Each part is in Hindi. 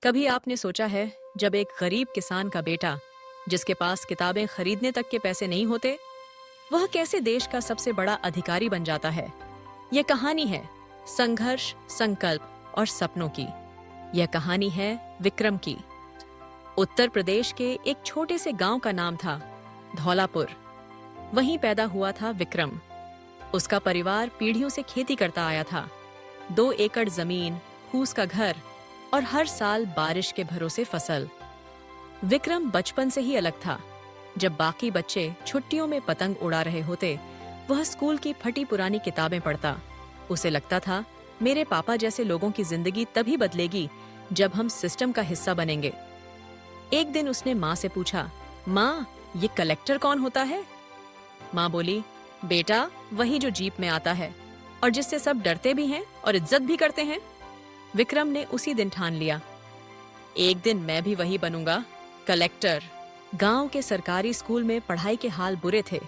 कभी आपने सोचा है जब एक गरीब किसान का बेटा जिसके पास किताबें खरीदने तक के पैसे नहीं होते, वह कैसे देश का सबसे बड़ा अधिकारी बन जाता है। यह कहानी है संघर्ष, संकल्प और सपनों की। यह कहानी है विक्रम की। उत्तर प्रदेश के एक छोटे से गांव का नाम था धौलापुर। वहीं पैदा हुआ था विक्रम। उसका परिवार पीढ़ियों से खेती करता आया था। 2 एकड़ जमीन, फूस का घर और हर साल बारिश के भरोसे फसल। विक्रम बचपन से ही अलग था। जब बाकी बच्चे छुट्टियों में पतंग उड़ा रहे होते, वह स्कूल की फटी पुरानी किताबें पढ़ता। उसे लगता था मेरे पापा जैसे लोगों की जिंदगी तभी बदलेगी जब हम सिस्टम का हिस्सा बनेंगे। एक दिन उसने माँ से पूछा, माँ, ये कलेक्टर कौन होता है? माँ बोली, बेटा, वही जो जीप में आता है और जिससे सब डरते भी हैं और इज्जत भी करते हैं। विक्रम ने उसी दिन ठान लिया, एक दिन मैं भी वही बनूंगा, कलेक्टर। गांव के सरकारी स्कूल में पढ़ाई के हाल बुरे थे।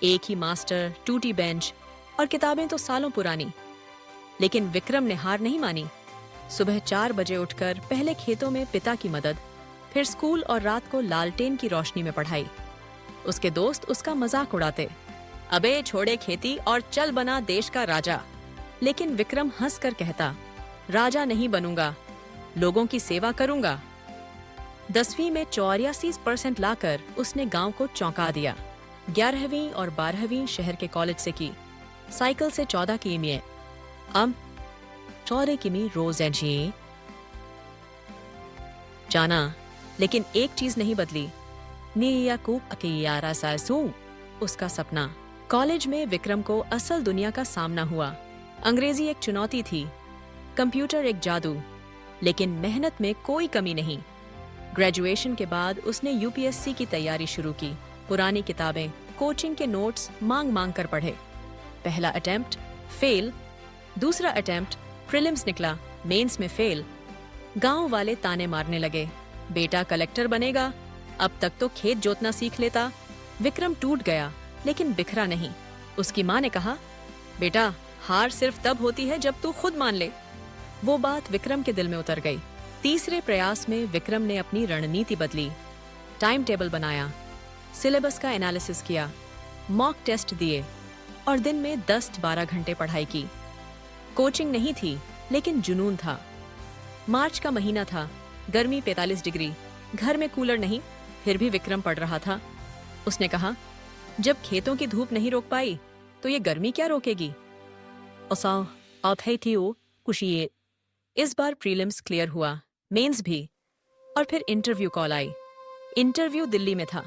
एक ही मास्टर, टूटी बेंच और किताबें तो सालों पुरानी। लेकिन विक्रम ने हार नहीं मानी। सुबह 4 बजे उठकर पहले खेतों में पिता की मदद, फिर स्कूल और रात को लालटेन की रोशनी में पढ़ाई। उसके दोस्त उसका मजाक उड़ाते, अबे छोड़े खेती और चल बना देश का राजा। लेकिन विक्रम हंसकर कहता, राजा नहीं बनूंगा, लोगों की सेवा करूंगा। 10वीं में 84% लाकर उसने गांव को चौंका दिया। 11वीं और 12वीं शहर के कॉलेज से की। साइकिल से 14 किमी, अब 14 किमी रोज है जी जाना। लेकिन एक चीज नहीं बदली, उसका सपना। कॉलेज में विक्रम को असल दुनिया का सामना हुआ। अंग्रेजी एक चुनौती थी, कंप्यूटर एक जादू, लेकिन मेहनत में कोई कमी नहीं। ग्रेजुएशन के बाद उसने यूपीएससी की तैयारी शुरू की। पुरानी किताबें, कोचिंग के नोट्स मांग मांग कर पढ़े। पहला अटेम्प्ट फेल, दूसरा अटेम्प्ट प्रीलिम्स निकला, मेंस में फेल। गांव वाले ताने मारने लगे, बेटा कलेक्टर बनेगा, अब तक तो खेत जोतना सीख लेता। विक्रम टूट गया, लेकिन बिखरा नहीं। उसकी माँ ने कहा, बेटा, हार सिर्फ तब होती है जब तू खुद मान ले। वो बात विक्रम के दिल में उतर गई। तीसरे प्रयास में विक्रम ने अपनी रणनीति बदली। टाइम टेबल बनाया, सिलेबस का एनालिसिस किया, मॉक टेस्ट दिए और दिन में 10-12 घंटे पढ़ाई की। कोचिंग नहीं थी, लेकिन जुनून था। मार्च का महीना था, गर्मी 45 डिग्री, घर में कूलर नहीं, फिर भी विक्रम पढ़ रहा था। उसने कहा, जब खेतों की धूप नहीं रोक पाई तो ये गर्मी क्या रोकेगी। इस बार प्रीलिम्स क्लियर हुआ, मेंस भी, और फिर इंटरव्यू कॉल आई। इंटरव्यू दिल्ली में था।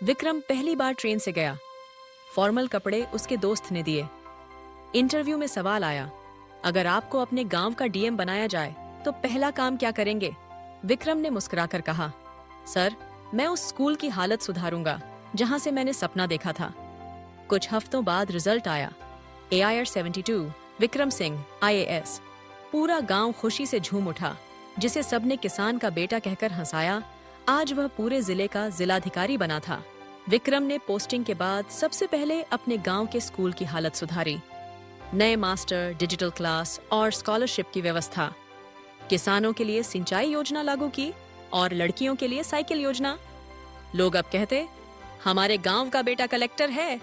विक्रम पहली बार ट्रेन से गया। फॉर्मल कपड़े उसके दोस्त ने दिए। इंटरव्यू में सवाल आया, अगर आपको अपने गांव का डीएम बनाया जाए तो पहला काम क्या करेंगे? विक्रम ने मुस्कुराकर कहा, सर, मैं उस स्कूल की हालत सुधारूंगा जहां से मैंने सपना देखा था। कुछ हफ्तों बाद रिजल्ट आया, AIR 72, विक्रम सिंह IAS। पूरा गांव खुशी से झूम उठा। जिसे सबने किसान का बेटा कहकर हंसाया, आज वह पूरे जिले का जिलाधिकारी बना था। विक्रम ने पोस्टिंग के बाद सबसे पहले अपने गांव के स्कूल की हालत सुधारी। नए मास्टर, डिजिटल क्लास और स्कॉलरशिप की व्यवस्था। किसानों के लिए सिंचाई योजना लागू की और लड़कियों के लिए साइकिल योजना। लोग अब कहते, हमारे गांव का बेटा कलेक्टर है।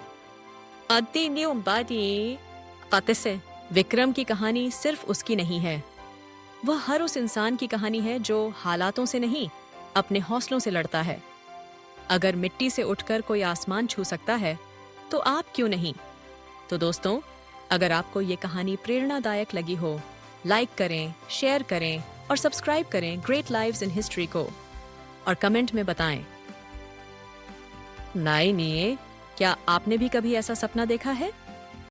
विक्रम की कहानी सिर्फ उसकी नहीं है, वह हर उस इंसान की कहानी है जो हालातों से नहीं, अपने हौसलों से लड़ता है। अगर मिट्टी से उठकर कोई आसमान छू सकता है, तो आप क्यों नहीं? तो दोस्तों, अगर आपको ये कहानी प्रेरणादायक लगी हो, लाइक करें, शेयर करें और सब्सक्राइब करें ग्रेट लाइव्स इन हिस्ट्री को, और कमेंट में बताएं, नहीं, क्या आपने भी कभी ऐसा सपना देखा है?